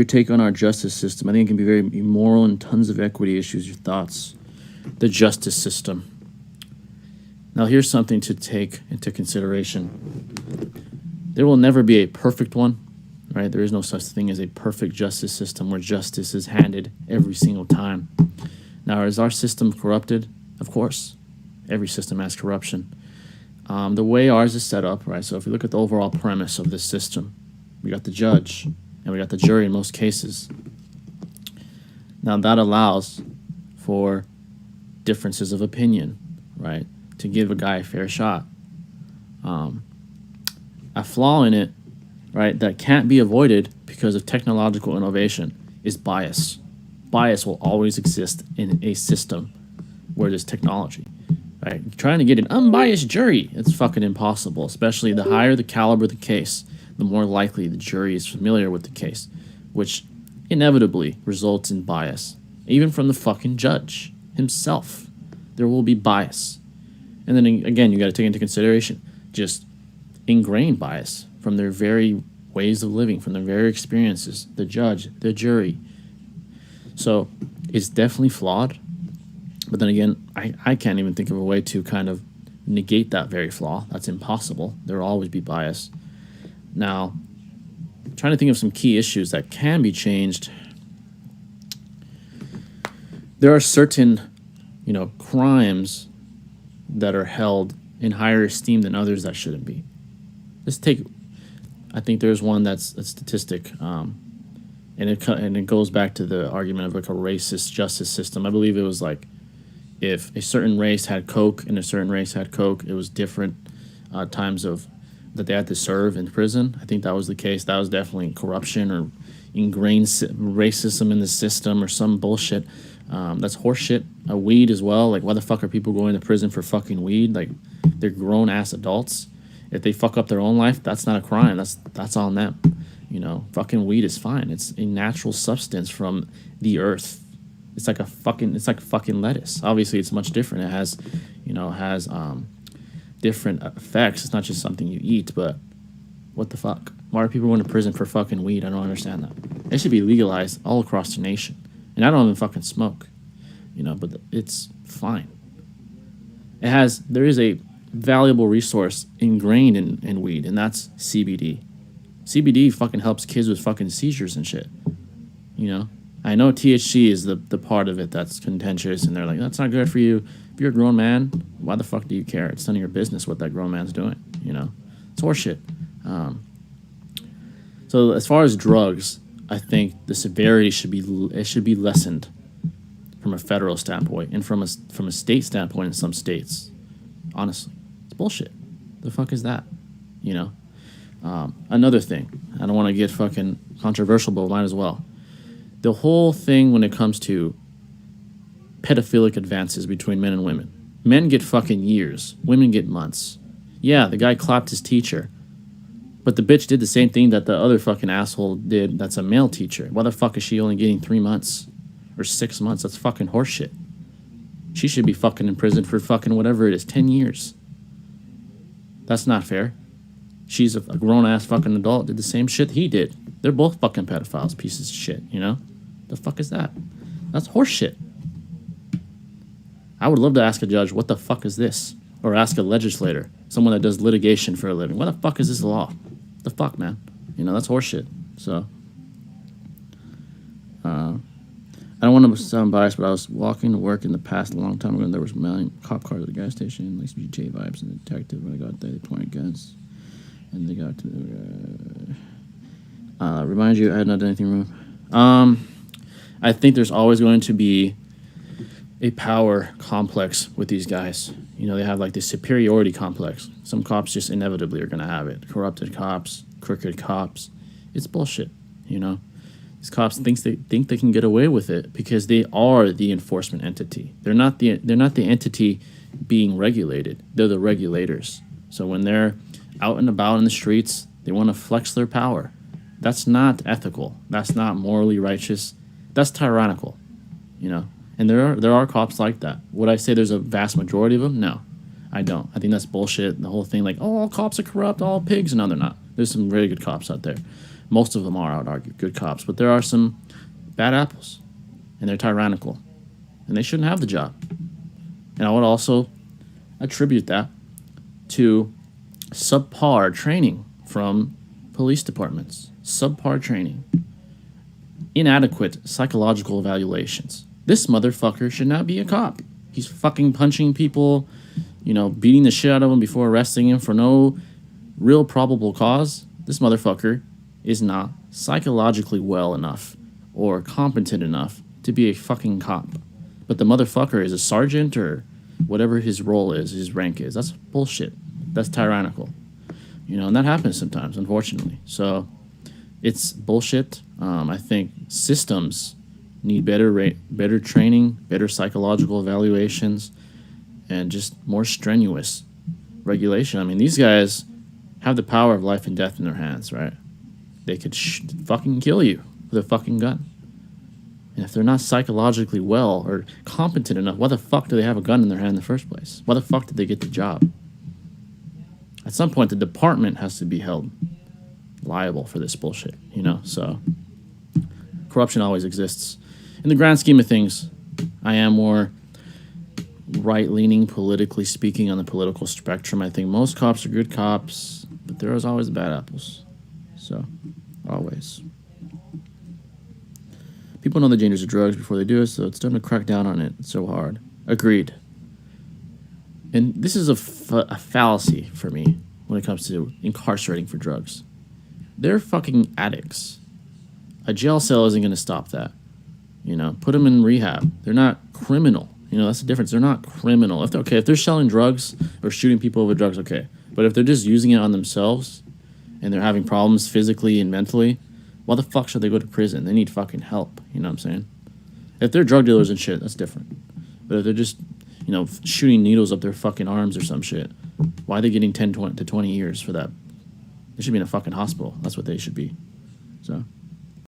your take on our justice system. I think it can be very immoral and tons of equity issues. Your thoughts. The justice system. Now, here's something to take into consideration. There will never be a perfect one, right? There is no such thing as a perfect justice system where justice is handed every single time. Now, is our system corrupted? Of course. Every system has corruption. The way ours is set up, right? So if you look at the overall premise of this system, we got the judge and we got the jury in most cases. Now, that allows for differences of opinion, right? To give a guy a fair shot. A flaw in it, right, that can't be avoided because of technological innovation is bias. Bias will always exist in a system where there's technology, right? Trying to get an unbiased jury, it's fucking impossible, especially the higher the caliber of the case, the more likely the jury is familiar with the case, which inevitably results in bias. Even from the fucking judge himself, there will be bias. And then again, you got to take into consideration just ingrained bias from their very ways of living, from their very experiences, the judge, the jury. So it's definitely flawed. But then again, I can't even think of a way to kind of negate that very flaw. That's impossible. There will always be bias. Now, I'm trying to think of some key issues that can be changed. There are certain, crimes that are held in higher esteem than others that shouldn't be. I think there's one that's a statistic, and it goes back to the argument of like a racist justice system. I believe it was like if a certain race had Coke and a certain race had Coke, it was different times of that they had to serve in prison. I think that was the case. That was definitely corruption or ingrained racism in the system or some bullshit. That's horseshit. Weed as well. Like, why the fuck are people going to prison for fucking weed? Like, they're grown ass adults. If they fuck up their own life, that's not a crime. That's on them. Fucking weed is fine. It's a natural substance from the earth. It's like fucking lettuce. Obviously, it's much different. It has, different effects. It's not just something you eat. But what the fuck? Why are people going to prison for fucking weed? I don't understand that. It should be legalized all across the nation. And I don't even fucking smoke, but it's fine. There is a valuable resource ingrained in weed, and that's CBD. CBD fucking helps kids with fucking seizures and shit. I know THC is the part of it that's contentious, and they're like, that's not good for you. If you're a grown man, why the fuck do you care? It's none of your business what that grown man's doing, It's horseshit. So as far as drugs, I think the severity should be lessened from a federal standpoint and from a state standpoint in some states. Honestly, it's bullshit. The fuck is that? Another thing, I don't want to get fucking controversial, but might as well. The whole thing when it comes to pedophilic advances between men and women. Men get fucking years. Women get months. Yeah, the guy clapped his teacher. But the bitch did the same thing that the other fucking asshole did that's a male teacher. Why the fuck is she only getting 3 months or 6 months? That's fucking horseshit. She should be fucking in prison for fucking whatever it is, 10 years. That's not fair. She's a grown-ass fucking adult, did the same shit he did. They're both fucking pedophiles, pieces of shit, The fuck is that? That's horseshit. I would love to ask a judge, what the fuck is this? Or ask a legislator, someone that does litigation for a living. What the fuck is this law? The fuck, man? That's horseshit. So, I don't want to sound biased, but I was walking to work in the past a long time ago, and there was a cop cars at the gas station, like some GTA vibes, and the detective, when I got there, they pointed guns, and they got to, remind you, I had not done anything wrong. I think there's always going to be a power complex with these guys. They have like this superiority complex. Some cops just inevitably are going to have it. Corrupted cops, crooked cops. It's bullshit, These cops think they can get away with it because they are the enforcement entity. They're not the entity being regulated. They're the regulators. So when they're out and about in the streets, they want to flex their power. That's not ethical. That's not morally righteous. That's tyrannical, And there are cops like that. Would I say there's a vast majority of them? No, I don't. I think that's bullshit. The whole thing like, oh, all cops are corrupt, all pigs. No, they're not. There's some really good cops out there. Most of them are, I would argue, good cops. But there are some bad apples, and they're tyrannical, and they shouldn't have the job. And I would also attribute that to subpar training from police departments. Subpar training. Inadequate psychological evaluations. This motherfucker should not be a cop. He's fucking punching people, beating the shit out of them before arresting him for no real probable cause. This motherfucker is not psychologically well enough or competent enough to be a fucking cop. But the motherfucker is a sergeant or whatever his role is, his rank is. That's bullshit. That's tyrannical. And that happens sometimes, unfortunately. So it's bullshit. I think systems need better training, better psychological evaluations, and just more strenuous regulation. I mean, these guys have the power of life and death in their hands, right? They could fucking kill you with a fucking gun. And if they're not psychologically well or competent enough, why the fuck do they have a gun in their hand in the first place? Why the fuck did they get the job? At some point, the department has to be held liable for this bullshit, So corruption always exists. In the grand scheme of things, I am more right-leaning, politically speaking, on the political spectrum. I think most cops are good cops, but there is always bad apples. So, always. People know the dangers of drugs before they do it, so it's time to crack down on it so hard. Agreed. And this is a fallacy for me when it comes to incarcerating for drugs. They're fucking addicts. A jail cell isn't going to stop that. Put them in rehab. They're not criminal. That's the difference. They're not criminal. If they're selling drugs or shooting people with drugs, okay. But if they're just using it on themselves and they're having problems physically and mentally, why the fuck should they go to prison? They need fucking help. You know what I'm saying? If they're drug dealers and shit, that's different. But if they're just, shooting needles up their fucking arms or some shit, why are they getting 10 to 20 years for that? They should be in a fucking hospital. That's what they should be. So...